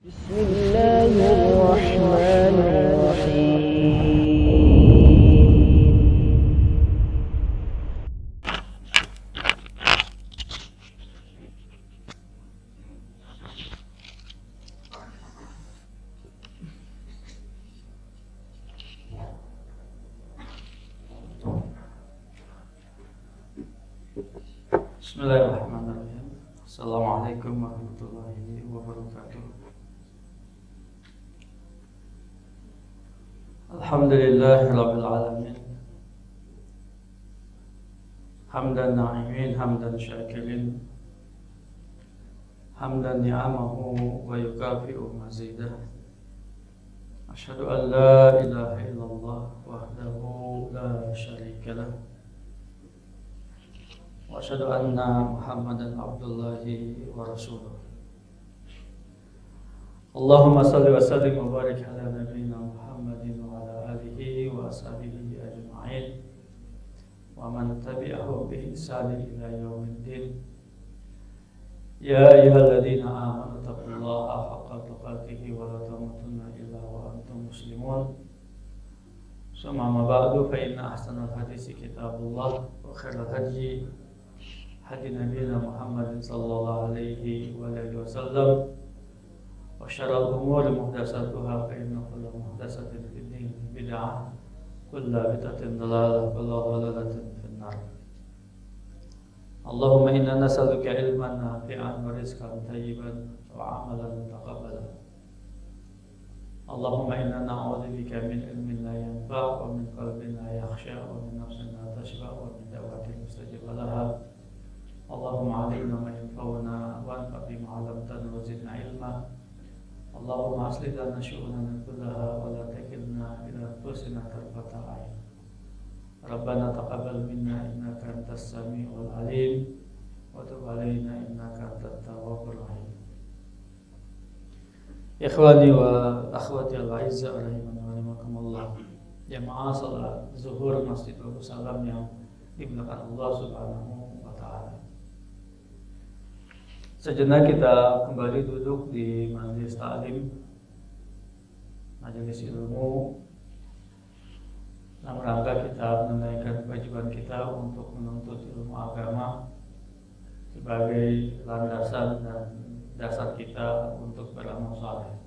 بسم الله الرحمن الرحيم. Bismillahirrahmanirrahim. Assalamualaikum warahmatullahi wabarakatuh. Alhamdulillahi rabbil alamin. Hamdan na'imin, hamdan syakirin, hamdan ni'amahu wa yukafi'u mazidah. Asyhadu an la ilaha illallah wahdahu la syarika lah. Wa asyhadu anna Muhammadan abdullahi wa rasuluh. Allahumma salli wa sallim wa barik ala nabiyyina Muhammadin wa ala alihi wa ashabihi ajma'in wa man tabi'ahum bi ihsanin ila yaumiddin. Ya ayyuhalladzina amanu taqullaha haqqa tuqatih wa la tamutunna illa wa antum muslimun. Summa ma ba'du fa inna ahsanal hadisi kitabullah wa khairal hadyi hadi nabiyina Muhammadin sallallahu alaihi wa alihi wasallam wa syarrul umuri muhdatsatuha fa inna kulla muhdatsatin bid'ah bid'ah kullu bid'atin dhalalah kullu dhalalatin finnar. Allahumma inna nas'aluka ilman nafi'an wa rizqan thayyiban wa 'amalan mutaqabbalan. Allahumma inna na'udzubika min ilmin la yanfa' wa min qalbin la yakhsha wa min nafsin la tashba' wa min da'watin mustajaba laha. Allahumma 'allimna ma yanfa'una wanfa' bima 'allamtana wa zidna ilma. Allahumma aslih lana syu'unana kullaha wa la takilna ila anfusina tarfata 'ain. Rabbana taqabbal minna innaka antas sami'ul 'alim wa tub 'alaina innaka antat tawwabur rahim. Ikhwani wa akhwati al-'aizza rahimani wa rahimakumullah. Jamaah salat zuhur Masjid Abu Salam yang dimuliakan Allah Subhanahu wa taala. Sejenak kita kembali duduk di majelis ta'lim, majelis ilmu, dalam rangka kita menunaikan kewajiban kita untuk menuntut ilmu agama sebagai landasan dan dasar kita untuk beramal saleh.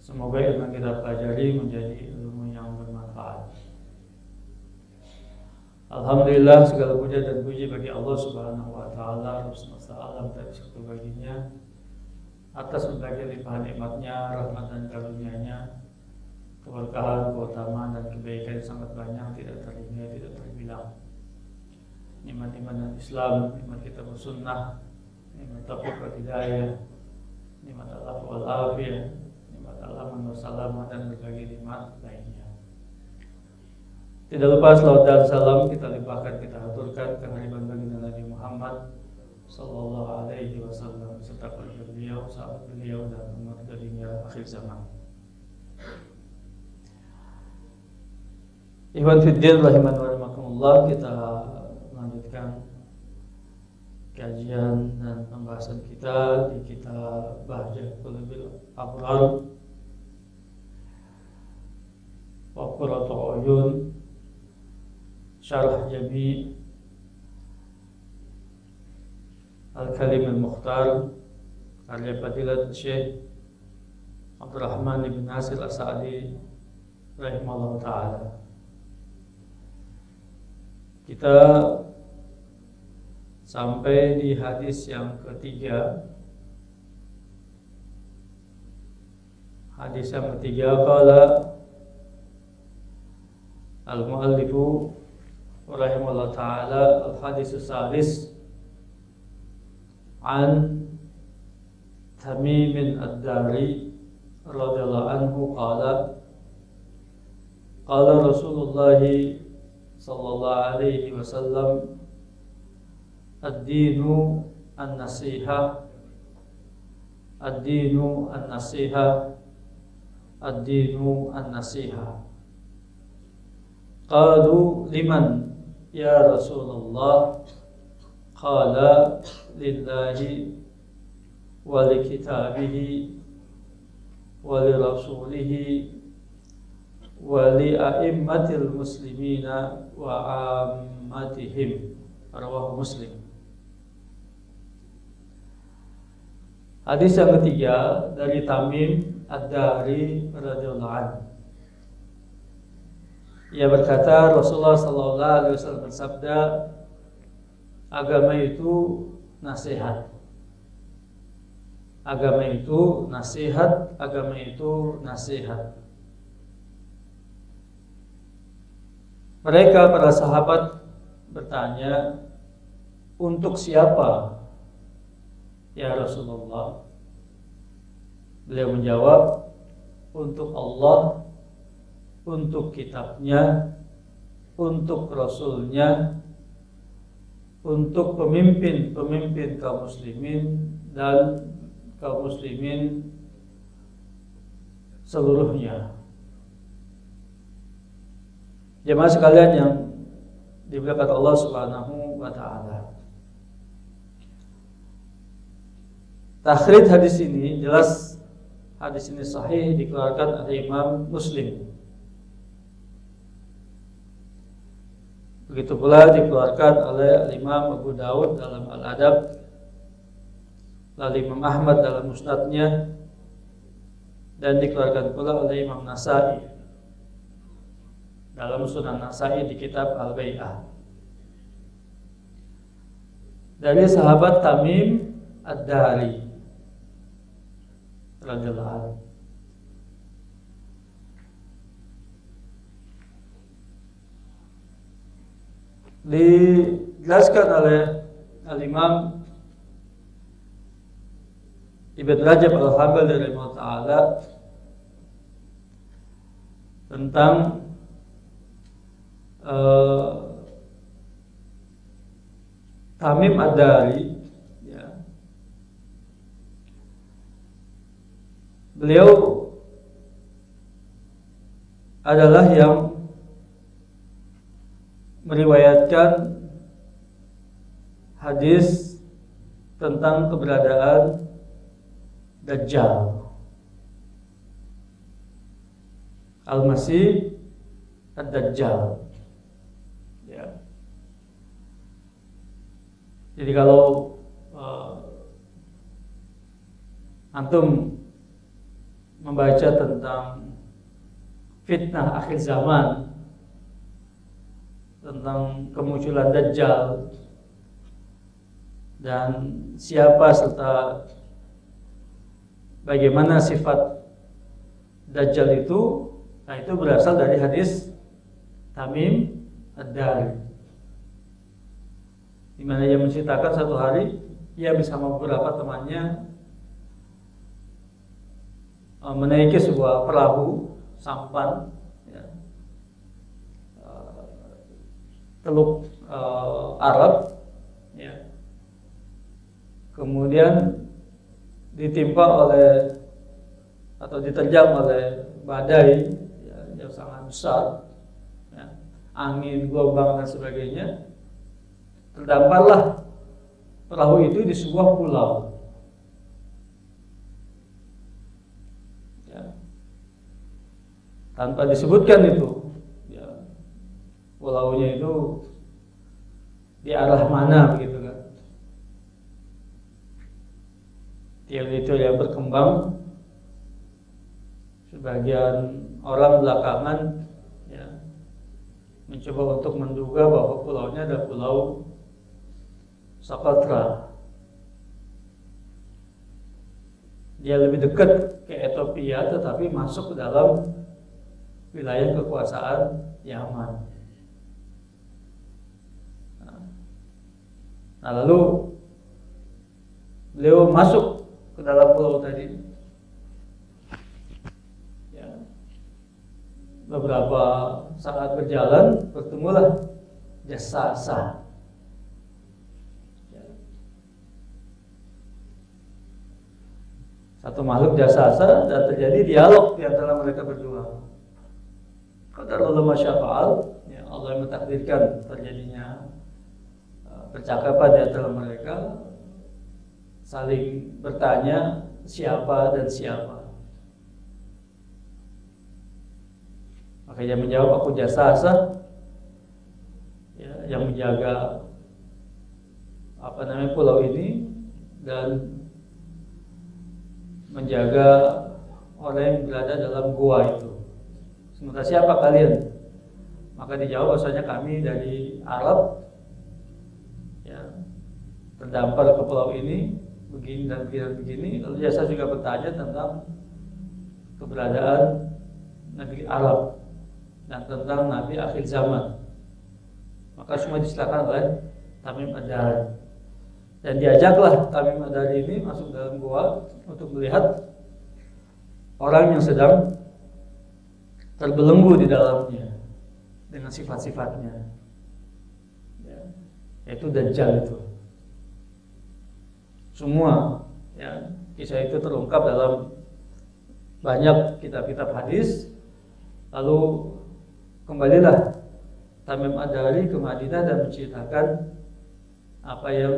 Semoga ilmu yang kita pelajari menjadi ilmu yang bermanfaat. Alhamdulillah, segala puja dan puji bagi Allah Subhanahu wa taala, Rabb semesta alam dan sekutu baginya, atas berbagai limpahan nikmatnya, rahmat dan karunia-Nya, keberkahan, keutamaan dan kebaikan yang sangat banyak, tidak terhingga, tidak terbilang. Nikmat iman dan Islam, nikmat kitab sunnah, nikmat taufik wal hidayah, nikmat al-afwa wal afiyah, nikmat al-aman wa salamah dan berbagai nikmat lainnya. Tidak lupa salawat dan salam kita limpahkan, kita aturkan kehadiran baginda Nabi Muhammad sallallahu alaihi wasallam beserta keluarga beliau, sahabat beliau dan umat hingga akhir zaman. Ikhwan fiddin rahimani wa rahimakumullah, kita melanjutkan kajian dan pembahasan kita di kitab Bahjah Qulubil Abrar wa Qurratu Uyun Syarah Jami' Al-Kalim Al-Mukhtar karya Fadilat Syekh Abdurrahman bin Nasir As-Sa'di rahimahullah ta'ala. Kita sampai di hadis yang ketiga. Hadis yang ketiga, qala al-muallifu rahimahullah ta'ala al-hadis salis an Tamim ad-Dari radhiyallahu anhu qala qala Rasulullah sallallahu alaihi wasallam ad-dinu an-nasiha ad-dinu an-nasiha ad-dinu an-nasiha. Qalu liman ya Rasulullah? Qala lillahi wa li kitabihi wa li rasulihi wa li a'immatil muslimina wa ammatihim. Rawahu Muslim. Hadis yang ketiga dari Tamim Ad-Dari radhiyallahu anhu. Ia berkata, Rasulullah sallallahu alaihi wasallam bersabda, agama itu nasihat. Agama itu nasihat, agama itu nasihat. Mereka para sahabat bertanya, untuk siapa ya Rasulullah? Beliau menjawab, untuk Allah, untuk kitabnya, untuk Rasulnya, untuk pemimpin-pemimpin kaum muslimin dan kaum muslimin seluruhnya. Jemaah sekalian yang dimuliakan Allah Subhanahu wa taala. Takhrij hadis ini jelas, hadis ini sahih, dikeluarkan oleh Imam Muslim. Begitu pula dikeluarkan oleh Imam Abu Daud dalam Al-Adab, lalu Imam Ahmad dalam Musnadnya, dan dikeluarkan pula oleh Imam Nasai dalam Sunan Nasai di kitab Al-Bai'ah. Dari sahabat Tamim Ad-Dari radhiyallahu anhu. Dijelaskan oleh Al-Imam Ibn Rajab Al-Hambali rahimahullah ta'ala tentang Tamim Ad-Dari, ya. Beliau adalah yang meriwayatkan hadis tentang keberadaan Dajjal, Al-Masih Ad-Dajjal, ya. Jadi kalau antum membaca tentang fitnah akhir zaman, tentang kemunculan Dajjal dan siapa serta bagaimana sifat Dajjal itu, nah itu berasal dari hadis Tamim Ad-Dari, di mana ia menceritakan satu hari ia bersama beberapa temannya menaiki sebuah perahu sampan, ya, Teluk Arab, ya. Kemudian ditimpa oleh atau diterjang oleh badai, ya, yang sangat besar, ya, angin, gelombang dan sebagainya. Terdamparlah perahu itu di sebuah pulau, ya. Tanpa disebutkan itu, ya, pulaunya itu di arah mana, begitu kan. Teori itu yang berkembang, sebagian orang belakangan, ya, mencoba untuk menduga bahwa pulaunya adalah pulau Socotra. Dia lebih dekat ke Ethiopia, tetapi masuk ke dalam wilayah kekuasaan Yaman. Nah, lalu beliau masuk ke dalam pulau tadi, ya. Beberapa saat berjalan, bertemulah Jasasa, ya. Satu makhluk Jasasa, dan terjadi dialog di antara mereka berdua. Qadarullah masyafa'al, ya, Allah yang mentakdirkan terjadinya percakapan di antara mereka. saling bertanya siapa dan siapa. Maka dia menjawab, aku jasasa, ya, yang menjaga pulau ini dan menjaga orang yang berada dalam gua itu. Sementara siapa kalian? Maka dijawab bahwasanya kami dari Arab, ya, terdampar ke pulau ini begini dan begini dan begini. Lalu jasa juga bertanya tentang keberadaan negeri Arab dan tentang Nabi akhir zaman. Maka semua disilakan oleh Tamim Ad-Dari. Dan diajaklah Tamim Ad-Dari ini masuk dalam gua untuk melihat orang yang sedang terbelenggu di dalamnya dengan sifat-sifatnya, ya, yaitu Dajjal itu. Semua, ya, kisah itu terungkap dalam banyak kitab-kitab hadis. Lalu kembalilah Tamim Ad-Dari ke Madinah dan menceritakan apa yang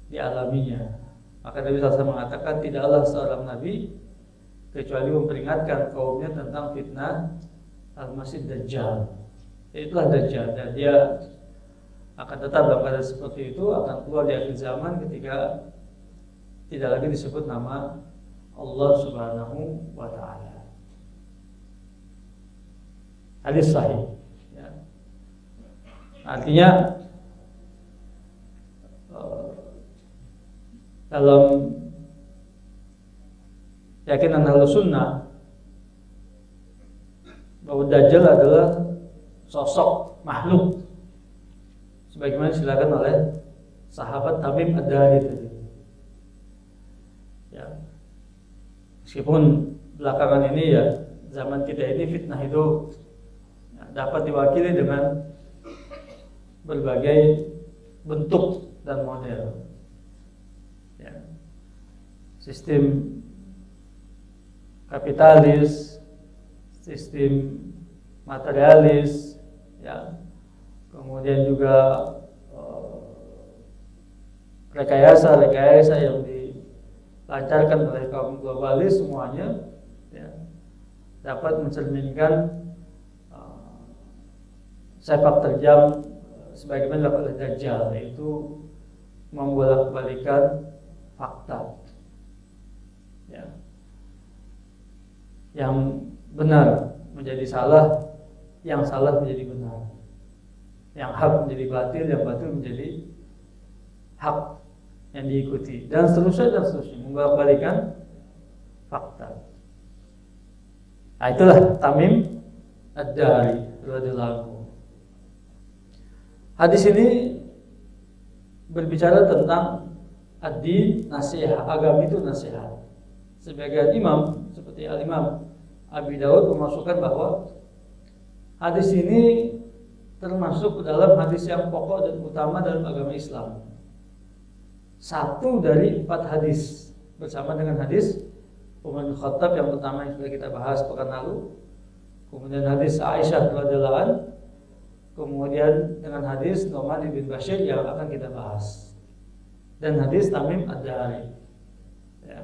dialaminya. Maka Nabi SAW mengatakan tidaklah seorang nabi kecuali memperingatkan kaumnya tentang fitnah Al-Masih Dajjal. Itulah Dajjal, dan dia akan tetap dalam keadaan seperti itu, akan keluar di akhir zaman ketika tidak lagi disebut nama Allah Subhanahu wa Ta'ala. Hadis sahih, ya. Artinya dalam keyakinan Ahlussunnah bahwa Dajjal adalah sosok makhluk sebagaimana disilakan oleh sahabat Tamim Ad-Dari tadi. Ya. Meskipun belakangan ini, ya, zaman kita ini fitnah itu, ya, dapat diwakili dengan berbagai bentuk dan model. Ya. Sistem kapitalis, sistem materialis, ya, kemudian juga rekayasa yang dilancarkan oleh kaum globalis, semuanya, ya, dapat mencerminkan sepak terjang sebagaimana dilakukan oleh Dajjal, yaitu membolak-balikan fakta, ya. Yang benar menjadi salah, yang salah menjadi benar, yang hak menjadi batil, yang batil menjadi hak yang diikuti, dan seterusnya membolak-balikan fakta. Nah, itulah Tamim Ad-Dari radhiyallahu anhu. Hadis ini berbicara tentang ad-din, nasihat, agama itu nasihat. Sebagian imam seperti Al-Imam Abi Daud memasukkan bahwa hadis ini termasuk dalam hadis yang pokok dan utama dalam agama Islam. 1 dari 4 hadis, bersama dengan hadis Umar bin Khattab yang pertama yang sudah kita bahas pekan lalu, kemudian hadis Aisyah radhiyallahu anha, kemudian dengan hadis Nu'man bin Bashir yang akan kita bahas, dan hadis Tamim Ad-Dari, ya.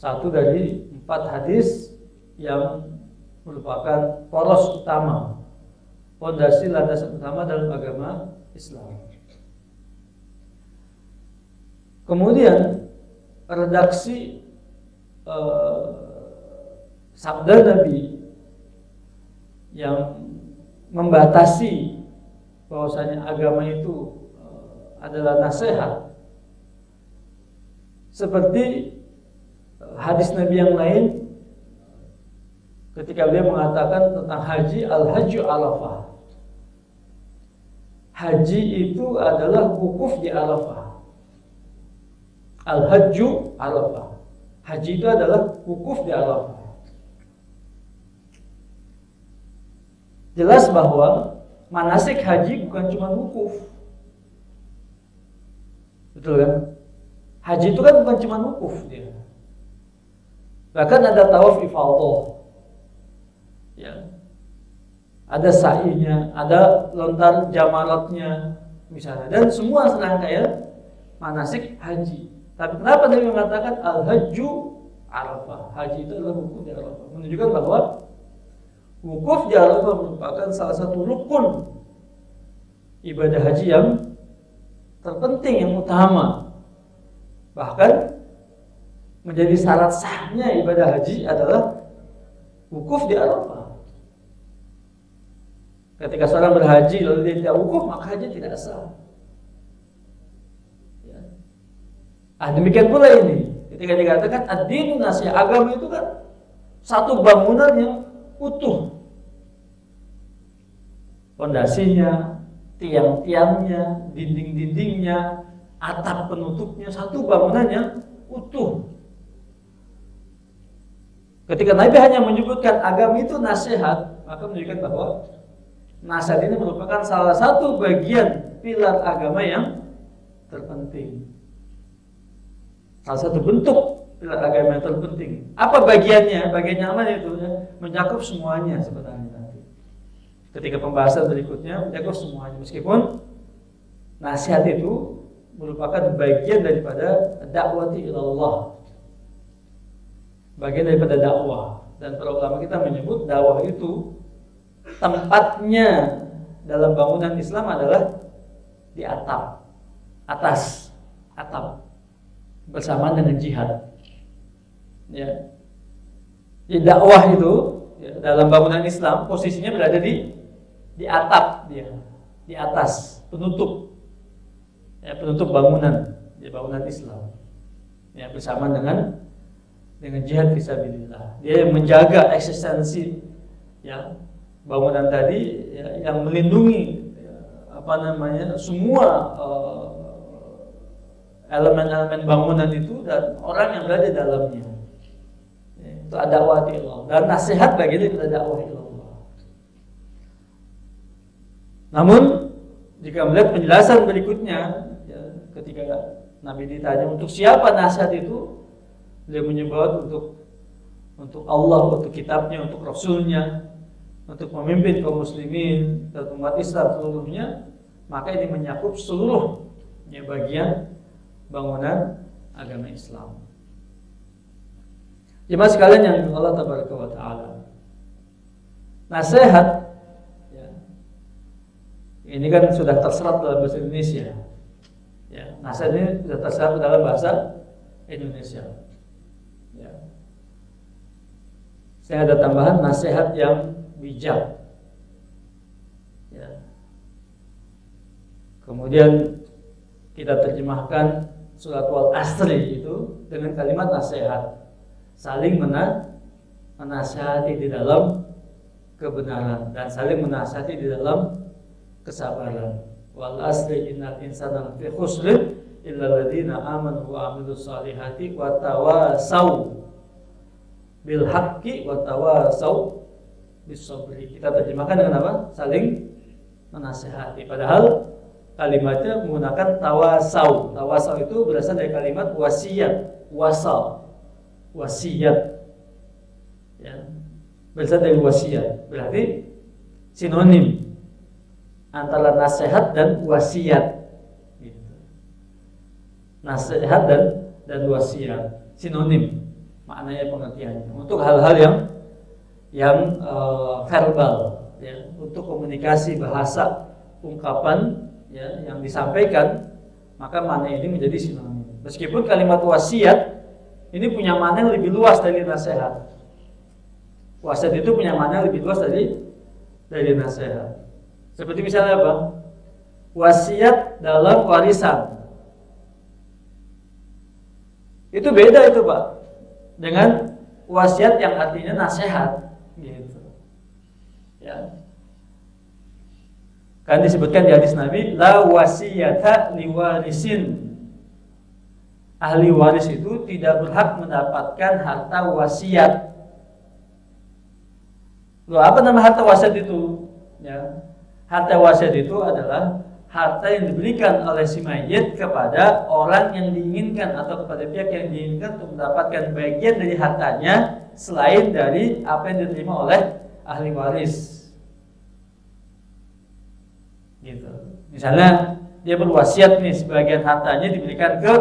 1 dari 4 hadis yang merupakan poros utama, fondasi landasan utama dalam agama Islam. Kemudian redaksi sabda Nabi yang membatasi bahwasanya agama itu adalah nasihat, seperti hadis Nabi yang lain ketika beliau mengatakan tentang haji, al-hajju Arafah. Haji itu adalah wukuf di Arafah. Al-hajju Arafah. Haji itu adalah wukuf di Arafah. Jelas bahwa manasik haji bukan cuma wukuf. Betul kan? Haji itu kan bukan cuma wukuf dia. Bahkan ada tawaf ifadhah. Ya. Ada sa'inya, ada lontar jamaratnya misalnya, dan semua serangkaian manasik haji. Tapi kenapa Nabi mengatakan al-hajju Arafah? Haji itu adalah wukuf di Arafah, menunjukkan bahwa wukuf di Arafah merupakan salah satu rukun ibadah haji yang terpenting, yang utama. Bahkan menjadi syarat sahnya ibadah haji adalah wukuf di Arafah. Ketika seorang berhaji lalu dia tidak wukuf, maka haji tidak sah. Ya. Demikian pula ini. Ketika dikatakan ad-dinu nasihah, agama itu kan satu bangunan yang utuh. Pondasinya, tiang-tiangnya, dinding-dindingnya, atap penutupnya, satu bangunan yang utuh. Ketika Nabi hanya menyebutkan agama itu nasihat, maka menunjukkan bahwa nasihat ini merupakan salah satu bagian pilar agama yang terpenting. Salah satu bentuk pilar agama yang terpenting. Apa bagiannya? Bagiannya apa itu? Mencakup semuanya sebenarnya nanti. Ketika pembahasan berikutnya mencakup semuanya. Meskipun nasihat itu merupakan bagian daripada dakwati ilallah, bagian daripada dakwah. Dan para ulama kita menyebut dakwah itu tempatnya dalam bangunan Islam adalah di atap, atas atap, bersamaan dengan jihad. Ya. Di dakwah itu ya, dalam bangunan Islam posisinya berada di atap dia, di atas penutup, ya, penutup bangunan di bangunan Islam. Ya, bersamaan dengan jihad fisabilillah. Dia yang menjaga eksistensi ya bangunan tadi ya, yang melindungi ya, semua elemen-elemen bangunan itu dan orang yang berada di dalamnya. Ya, itu dakwah ilallah dan nasihat bagian dari dakwah ilallah. Namun jika melihat penjelasan berikutnya ya, ketika Nabi ditanya untuk siapa nasihat itu, beliau menyebut untuk Allah, untuk kitabnya, untuk Rasulnya, untuk memimpin kaum muslimin dan umat Islam seluruhnya, maka ini menyakup seluruh bagian bangunan agama Islam. Jemaah sekalian yang Allah tabaraka wa taala, nasihat ya, ini kan sudah terserap dalam bahasa Indonesia. Ya, nasihat ini sudah terserap dalam bahasa Indonesia. Ya. Saya ada tambahan nasihat yang bijak. Ya. Kemudian kita terjemahkan surat Al-Asri itu dengan kalimat nasihat, saling menasihati di dalam kebenaran dan saling menasihati di dalam kesabaran. Wal asri innal insana lafi khusr illa alladziina aamanu wa 'amilus shalihati wa tawasau bil haqqi wa tawasau bis sabri. Kita terjemahkan dengan apa? Saling menasihati. Padahal kalimatnya menggunakan tawasau. Tawasau itu berasal dari kalimat wasiat, wasal. Wasiat. Ya. Berasal dari wasiat. Berarti sinonim antara nasihat dan wasiat. Gitu. Nasihat dan wasiat sinonim maknanya, pengertiannya untuk hal-hal yang verbal ya, untuk komunikasi bahasa ungkapan ya, yang disampaikan, maka makna ini menjadi sinonim. Meskipun kalimat wasiat ini punya makna yang lebih luas dari nasihat. Wasiat itu punya makna yang lebih luas dari nasihat. Seperti misalnya apa? Wasiat dalam warisan. Itu beda itu Pak dengan wasiat yang artinya nasihat gitu. Ya. Kan disebutkan di hadis Nabi, la wasiyata liwarisin. Ahli waris itu tidak berhak mendapatkan harta wasiat. Loh, apa nama harta wasiat itu? Ya. Harta wasiat itu adalah harta yang diberikan oleh si mayit kepada orang yang diinginkan atau kepada pihak yang diinginkan untuk mendapatkan bagian dari hartanya selain dari apa yang diterima oleh ahli waris. Gitu. Misalnya dia berwasiat nih sebagian hartanya diberikan ke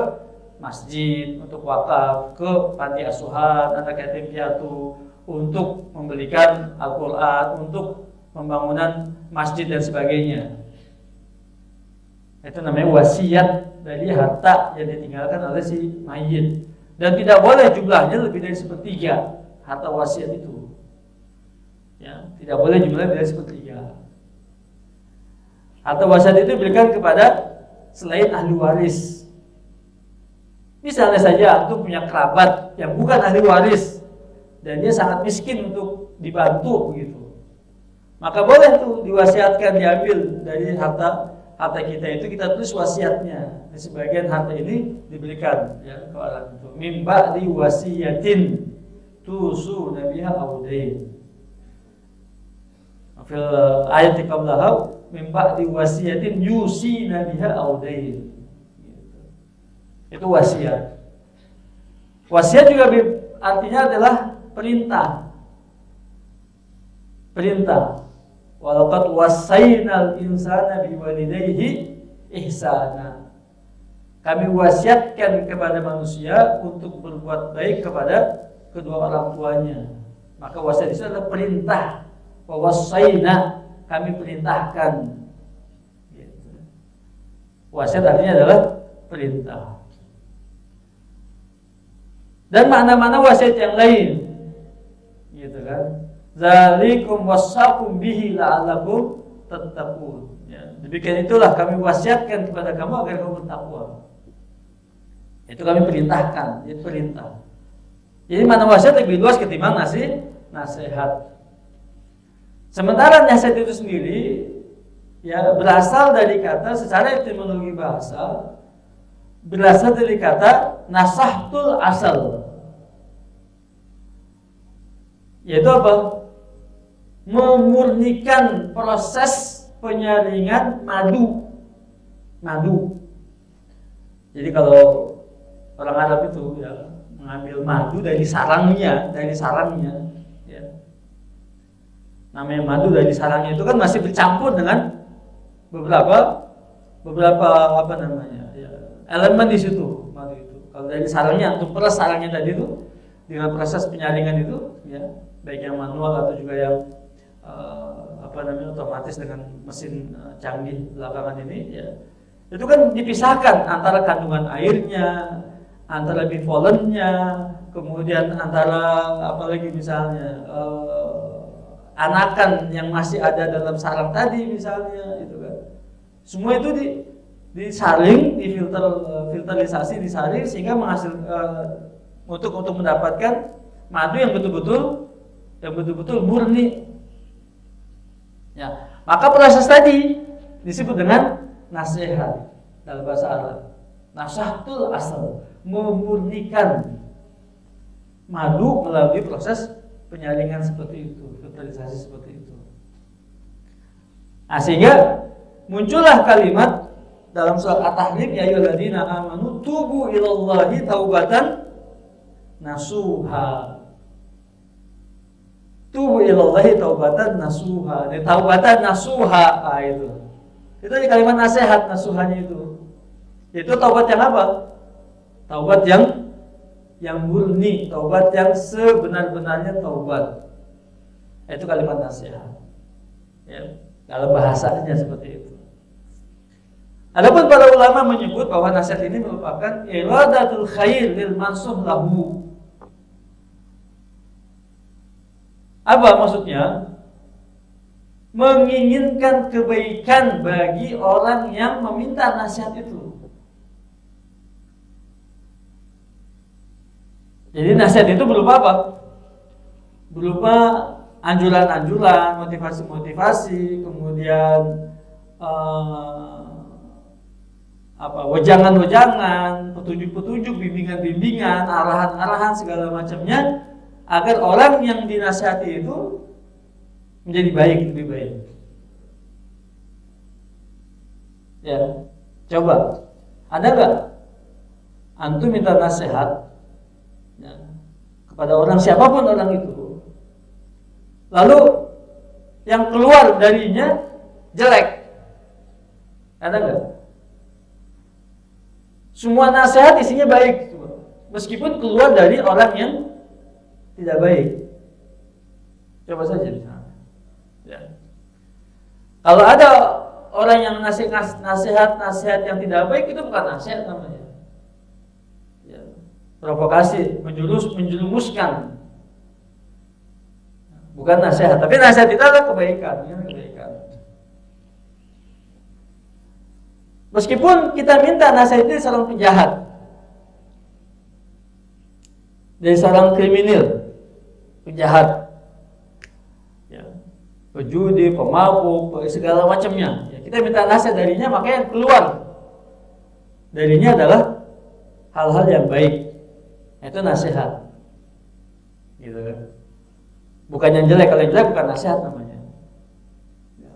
masjid untuk wakaf, ke panti asuhan, anak yatim piatu, untuk membelikan Al-Quran, untuk pembangunan masjid dan sebagainya. Itu namanya wasiat dari harta yang ditinggalkan oleh si mayit. Dan tidak boleh jumlahnya lebih dari sepertiga harta wasiat itu. Ya, tidak boleh jumlahnya dari sepertiga. Harta wasiat itu diberikan kepada selain ahli waris. Misalnya saja antum punya kerabat yang bukan ahli waris dan dia sangat miskin untuk dibantu begitu, maka boleh tuh diwasiatkan diambil dari harta kita itu, kita tulis wasiatnya. Sebagian harta ini diberikan ya ke orang itu. Mimba di wasiyatin tusu nabiha audain. Fil ayat qablaha mimba di wasiyatin yusi nabiha audain. Itu wasiat. Wasiat juga artinya adalah perintah. Perintah. Walaqad wasainal insana biwalidayhi ihsana. Kami wasiatkan kepada manusia untuk berbuat baik kepada kedua orang tuanya. Maka wasiat itu adalah perintah. Wa wasaina, kami perintahkan. Wasiat artinya adalah perintah. Dan makna-makna wasiat yang lain, gitu kan? Zalikum wasaqum bihi la'allakum tattaqun. Ya, demikian itulah kami wasiatkan kepada kamu agar kamu bertakwa. Itu kami perintahkan, itu perintah. Jadi makna wasiat lebih luas ketimbang nasihat. Sementara nasihat itu sendiri ya berasal dari kata, secara etimologi bahasa berasal dari kata nasahtul asal, yaitu apa? Memurnikan proses penyaringan madu. Jadi kalau orang Arab itu ya mengambil madu dari sarangnya, ya. Namanya madu dari sarangnya itu kan masih bercampur dengan beberapa apa namanya? Ya, elemen di situ madu itu. Kalau dari sarangnya, untuk peras sarangnya tadi itu dengan proses penyaringan itu, ya baik yang manual atau juga yang otomatis dengan mesin canggih belakangan ini, ya itu kan dipisahkan antara kandungan airnya, antara bivolennya, kemudian antara apalagi misalnya anakan yang masih ada dalam sarang tadi misalnya, itu kan semua itu disaring, filterisasi, disaring sehingga menghasilkan untuk mendapatkan madu yang betul-betul murni. Ya, maka proses tadi disebut dengan nasihat dalam bahasa Arab. Nasahtul asal, memurnikan madu melalui proses penyaringan seperti itu, filterisasi seperti itu. Nah, sehingga muncullah kalimat dalam surat At-Tahrim, ya ayyuhalladzina amanu tubu ilallahi taubatan nasuha. Tubu ilallahi taubatan nasuha. Ini taubatan nasuha, itu. Itu di kalimat nasihat nasuhanya itu. Itu taubat yang apa? Taubat yang murni, taubat yang sebenar-benarnya taubat. Itu kalimat nasihat. Ya, kalau bahasanya seperti itu. Adapun para ulama menyebut bahwa nasihat ini merupakan iradatul khair lil mansuh lahu. Apa maksudnya? Menginginkan kebaikan bagi orang yang meminta nasihat itu. Jadi nasihat itu berupa apa? Berupa anjuran-anjuran, motivasi-motivasi, kemudian wejangan-wejangan, petunjuk-petunjuk, bimbingan-bimbingan, arahan-arahan segala macamnya, agar orang yang dinasihati itu menjadi baik, lebih baik. Ya, coba, ada nggak antum minta nasihat ya, kepada orang siapapun orang itu, lalu yang keluar darinya jelek, ada nggak? Semua nasihat isinya baik, meskipun keluar dari orang yang tidak baik. Coba saja di sana. Ya. Kalau ada orang yang nasihat yang tidak baik, itu bukan nasihat namanya. Ya. Provokasi, menjerumuskan. Bukan nasihat, tapi nasihat itu adalah kebaikan, ya, kebaikan. Meskipun kita minta nasihat itu dari seorang penjahat, dari seorang kriminal, penjahat, ya, pejudi, pemabuk, segala macamnya. Ya, kita minta nasihat darinya, maka yang keluar darinya adalah hal-hal yang baik. Itu nasihat, gitu kan? Bukan yang jelek. Kalau yang jelek bukan nasihat namanya. Ya.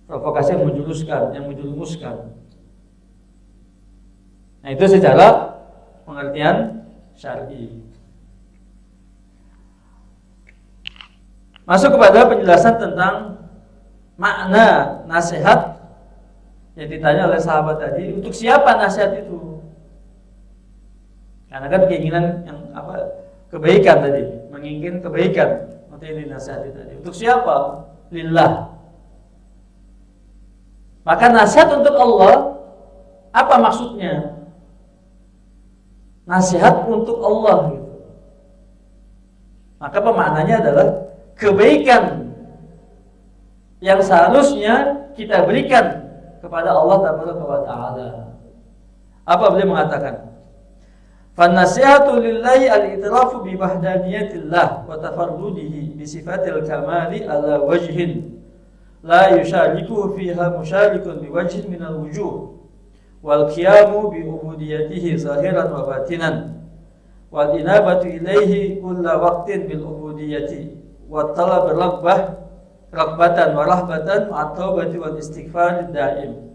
Provokasi yang menjerumuskan. Nah, itu secara pengertian syar'i. Masuk kepada penjelasan tentang makna nasihat yang ditanya oleh sahabat tadi. Untuk siapa nasihat itu? Karena kan keinginan yang kebaikan tadi, menginginkan kebaikan, makanya dinasihati tadi. Untuk siapa? Lillah. Maka nasihat untuk Allah, apa maksudnya? Nasihat untuk Allah gitu. Maka pemaknanya adalah kebaikan yang seharusnya kita berikan kepada Allah Taala. Apa beliau mengatakan? Fan-nasihatu lillahi al-i'tirafu bi wahdaniyatillah wa tafarrudihi bi sifatil kamali ala wajhin la yushariku fiha musharikun bi wajhin min al-wujuh wal qiyamu bi ubudiyatihi zahiran wa batinan wal inabatu ilaihi kulla waqtin bil ubudiyati wa talab raghbatan wa rahbatan wa taubati wal istighfar daim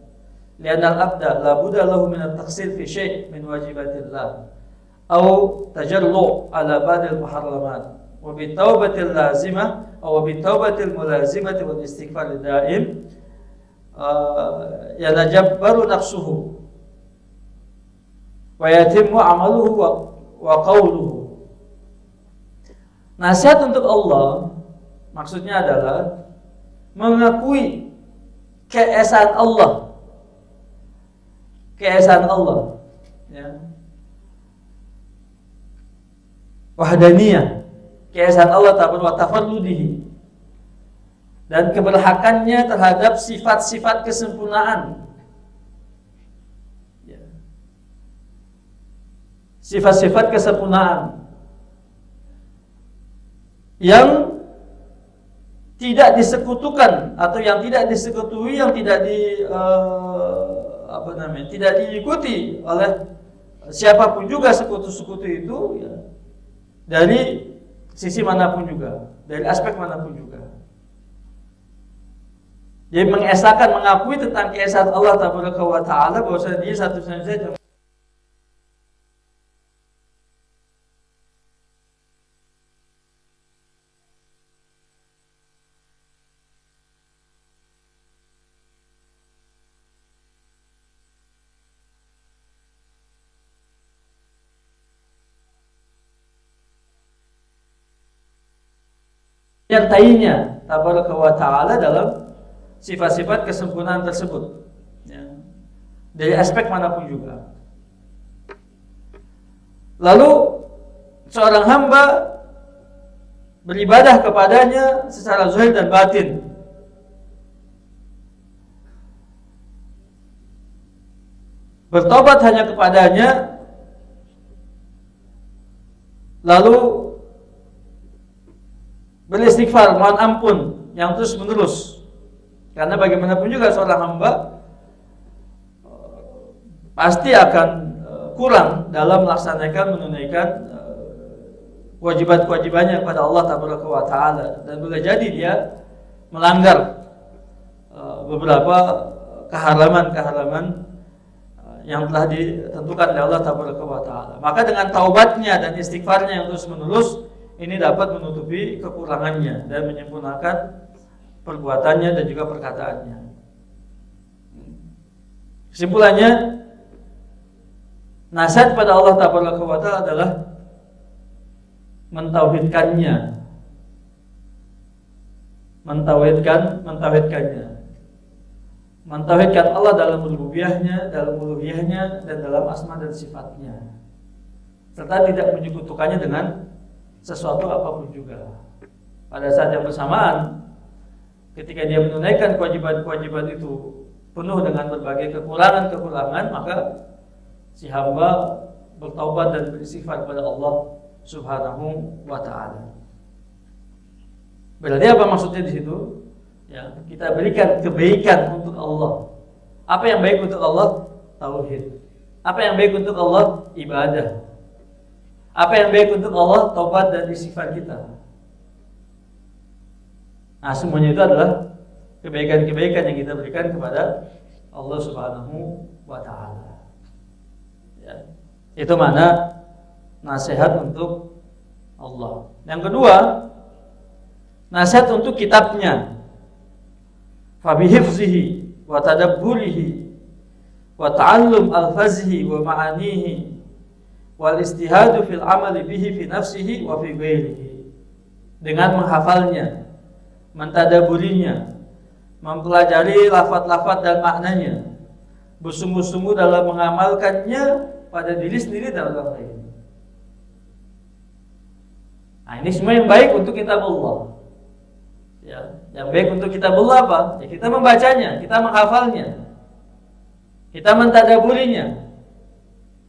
li'anna al-abda la budda lahu min at-taqsir fi syai' min wajibatillah أو تجرؤ على بعض المحرمات وبالتوبة اللازمة أو بالتوبة الملازمة والاستغفار الدائم يتجبر نفسه ويتم عمله وقوله. Nasihat untuk Allah maksudnya adalah mengakui keesaan Allah, ya. Wahdaniyah, keesaan Allah wa tafarrudihi, dan keberhakannya terhadap sifat-sifat kesempurnaan, ya. Sifat-sifat kesempurnaan yang tidak disekutukan atau yang tidak disekutui, yang tidak tidak diikuti oleh siapapun juga sekutu-sekutu itu, ya. Dari sisi manapun juga, dari aspek manapun juga. Jadi mengesahkan, mengakui tentang keesaan Allah Taala bahwasanya Dia satu-satunya saja. Menyertainya Tabaraka wa Ta'ala dalam sifat-sifat kesempurnaan tersebut, ya, dari aspek manapun juga. Lalu seorang hamba beribadah kepadanya secara zahir dan batin, bertobat hanya kepadanya, lalu beristighfar, mohon ampun yang terus menerus. Karena bagaimanapun juga seorang hamba pasti akan kurang dalam melaksanakan, menunaikan kewajiban-kewajibannya kepada Allah Taala, dan boleh jadi dia melanggar beberapa keharaman yang telah ditentukan oleh Allah Taala. Maka dengan taubatnya dan istighfarnya yang terus menerus, ini dapat menutupi kekurangannya dan menyempurnakan perbuatannya dan juga perkataannya. Kesimpulannya, Nasihat pada Allah Taala adalah mentauhidkannya, mentauhidkan Allah dalam rububiyahnya, dalam uluhiyahnya, dan dalam asma dan sifatnya, serta tidak menyekutukannya dengan sesuatu apapun juga. Pada saat yang bersamaan, ketika dia menunaikan kewajiban-kewajiban itu penuh dengan berbagai kekurangan-kekurangan, maka si hamba bertaubat dan beristighfar kepada Allah Subhanahu wa ta'ala. Berarti apa maksudnya di situ? Ya, kita berikan kebaikan untuk Allah. Apa yang baik untuk Allah? Tauhid. Apa yang baik untuk Allah? Ibadah. Apa yang baik untuk Allah? Taubat dan istighfar kita. Nah, semuanya itu adalah kebaikan-kebaikan yang kita berikan kepada Allah Subhanahu wa ta'ala. Ya. Itu mana nasihat untuk Allah. Yang kedua, nasihat untuk kitabnya. Fabihifzihi wa tadabburihi wa ta'allum alfazihi wa ma'anihi wal istihadu fil amali bihi fi nafsihi wa fi ghairihi. Dengan menghafalnya, mentadaburinya, mempelajari lafaz-lafaz dan maknanya, bersungguh-sungguh dalam mengamalkannya pada diri sendiri dan orang lain. Nah, ini semua yang baik untuk kitab Allah. Ya, yang baik untuk kitab Allah apa? Ya, kita membacanya, kita menghafalnya, kita mentadaburinya.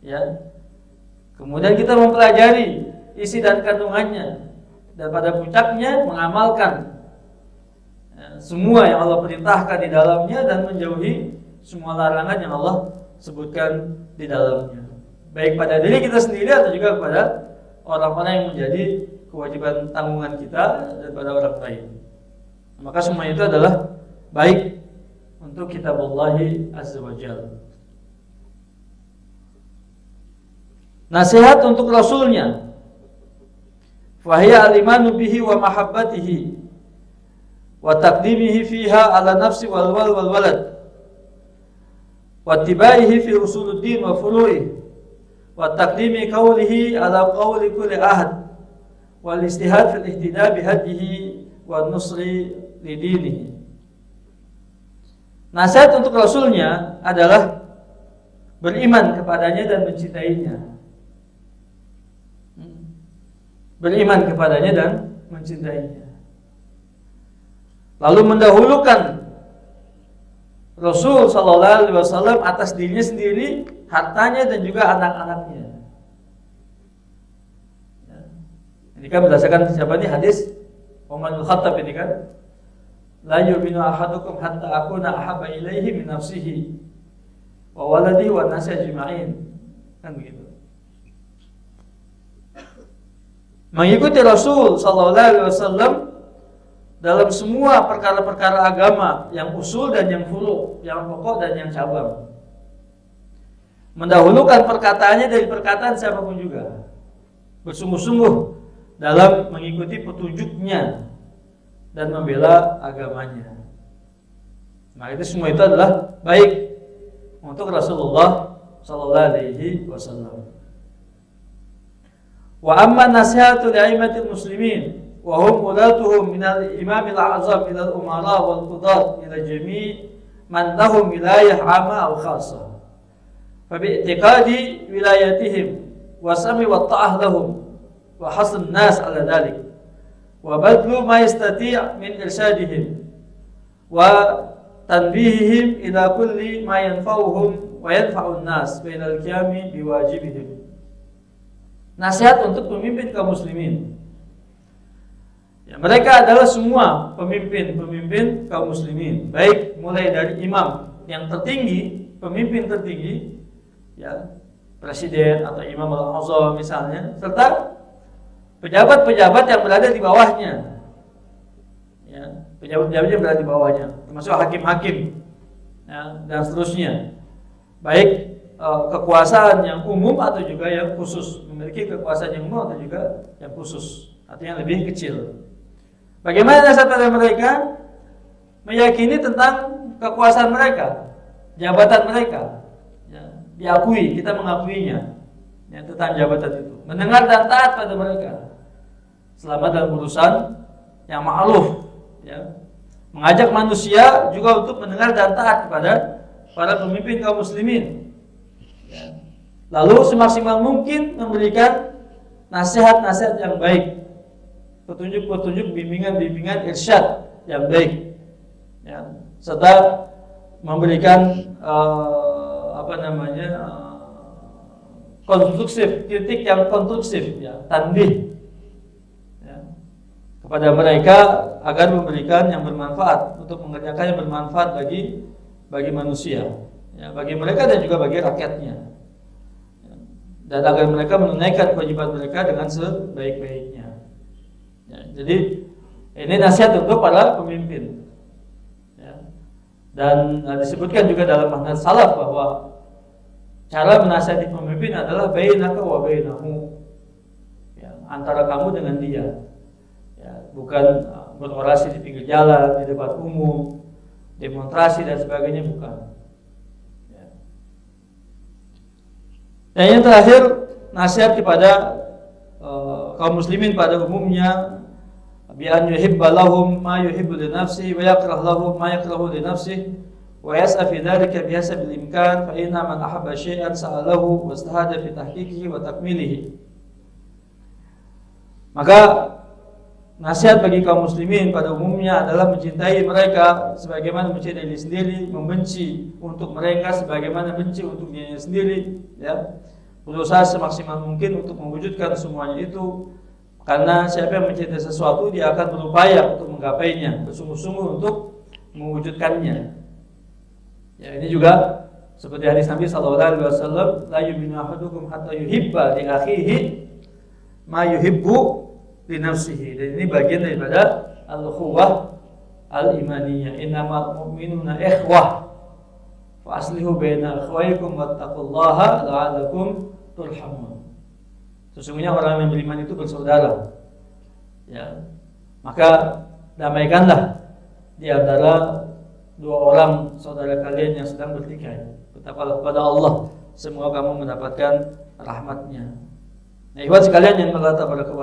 Ya. Kemudian kita mempelajari isi dan kandungannya, dan pada puncaknya mengamalkan semua yang Allah perintahkan di dalamnya dan menjauhi semua larangan yang Allah sebutkan di dalamnya, baik pada diri kita sendiri atau juga kepada orang-orang yang menjadi kewajiban tanggungan kita dan pada orang lain. Maka semua itu adalah baik untuk kitabullahi azza wa jalla. Nasihat untuk Rasulnya, fahiya al-imanu bihi wa mahabbatihi wa taqdimihi fiha ala nafsi wal walad wa tibaihi fi usuluddin wa furu'i wa taqdimi qawlihi ala qawli kulli ahad wal istihad fil ihtida bihadihi wa nusri lidinihi. Nasihat untuk Rasulnya adalah beriman kepadanya dan mencintainya. Beriman kepadanya dan mencintainya. Lalu mendahulukan Rasul sallallahu alaihi wasallam atas dirinya sendiri, hartanya dan juga anak-anaknya. Ini kan berdasarkan siapa nih hadis Umar bin Khattab ini kan, la yu'minu ahadukum hatta akuna ahabba ilaihi min nafsihi wa waladihi wa nasi ajma'in. Kan begitu. Mengikuti Rasul sallallahu alaihi wasallam dalam semua perkara-perkara agama, yang usul dan yang furu', yang pokok dan yang cabang. Mendahulukan perkataannya dari perkataan siapapun juga. Bersungguh-sungguh dalam mengikuti petunjuknya dan membela agamanya. Maka itu semua itu adalah baik untuk Rasulullah sallallahu alaihi wasallam. Wa amma nasihatu li'aimatil muslimin wa hum ulatuhum minal imamil a'zam ilal umara wal qudat ila jami' man lahum wilayah 'amma aw khassah fa bi'tiqadi wilayatihim wa sami wa ta'ah lahum wa hasn nas ala dhalik wa badlu ma yastati' min irsyadihim wa tanbihihim ila kulli ma yanfa'uhum wa yanfa'un nas bainal qiyami biwajibihim. Nasihat untuk pemimpin kaum muslimin. Ya, mereka adalah semua pemimpin kaum muslimin, baik mulai dari imam yang tertinggi, pemimpin tertinggi, ya, presiden atau imam al-azam misalnya, serta pejabat-pejabat yang berada di bawahnya. Ya, pejabat-pejabat yang berada di bawahnya, termasuk hakim-hakim, ya, dan seterusnya. Baik kekuasaan yang umum atau juga yang khusus, memiliki kekuasaan yang umum atau juga yang khusus atau yang lebih kecil. Bagaimana nasihat pada mereka? Meyakini tentang kekuasaan mereka, jabatan mereka, ya, diakui, kita mengakuinya. yang tentang jabatan itu, mendengar dan taat pada mereka selama dalam urusan yang ma'ruf, ya. Mengajak manusia juga untuk mendengar dan taat kepada para pemimpin kaum muslimin, ya. Lalu semaksimal mungkin memberikan nasihat-nasihat yang baik, petunjuk-petunjuk, bimbingan-bimbingan, irsyad yang baik, ya. Serta memberikan konstruktif, kritik yang konstruktif, ya, tanbih, ya, kepada mereka agar memberikan yang bermanfaat, untuk mengerjakan yang bermanfaat bagi manusia, ya, bagi mereka dan juga bagi rakyatnya, ya, dan agar mereka menunaikan kewajiban mereka dengan sebaik-baiknya, ya. Jadi ini nasihat untuk para pemimpin, ya. Dan disebutkan juga dalam manhaj salaf bahwa cara menasihati pemimpin adalah bainaka wa bainahu, ya, antara kamu dengan dia, ya, bukan berorasi di pinggir jalan, di depan umum, demonstrasi dan sebagainya, bukan, ya. Dan yang terakhir, nasihat kepada kaum muslimin pada umumnya, bi an yuhibba lahum ma yuhibbu li nafsihi wa yakrah lahum ma yakrahu li nafsihi wa yas'a fi dhalika bihasabil imkan, fa inna man ahabba syai'an sa'alahu wastahada fi tahqiqihi wa takmilihi. Maka nasihat bagi kaum muslimin pada umumnya adalah mencintai mereka sebagaimana mencintai diri sendiri, membenci untuk mereka sebagaimana benci untuk dirinya sendiri, ya. Berusaha semaksimal mungkin untuk mewujudkan semuanya itu, karena siapa yang mencintai sesuatu dia akan berupaya untuk menggapainya, bersungguh-sungguh untuk mewujudkannya. Ya, ini juga seperti hadis Nabi SAW, la yu'minu ahadukum hatta yuhibba li akhihi ma yuhibbu li nafsihi. Dan ini bagian daripada al-ukhuwah al-imaniyah. Innamal mu'minuna ikhwah fa aslihu baina akhwaykum wattaqullaha la'allakum turhamun. Sesungguhnya orang yang beriman itu bersaudara, ya. Maka damaikanlah di antara dua orang saudara kalian yang sedang bertikai. Bertakwalah kepada Allah, semoga kamu mendapatkan rahmatnya. Nah, ikhwan sekalian yang Allah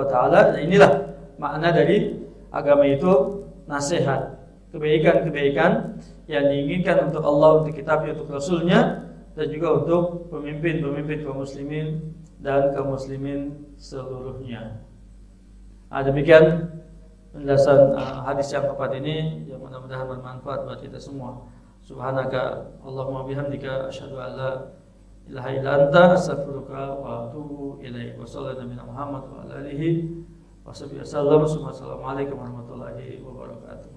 Taala, inilah makna dari agama itu, nasihat, kebaikan-kebaikan yang diinginkan untuk Allah, untuk kitabnya, untuk Rasulnya, dan juga untuk pemimpin-pemimpin kaum muslimin dan kaum muslimin seluruhnya. Demikian penjelasan hadis yang keempat ini, yang mudah-mudahan bermanfaat buat kita semua. Subhanaka Allahumma bihamdika asyhadu an la ilaha illa anta astaghfiruka wa atubu ilaik. Wa sallallahu alaihi Muhammad wa ala alihi wa sahbihi wasallam. Assalamualaikum warahmatullahi wabarakatuh.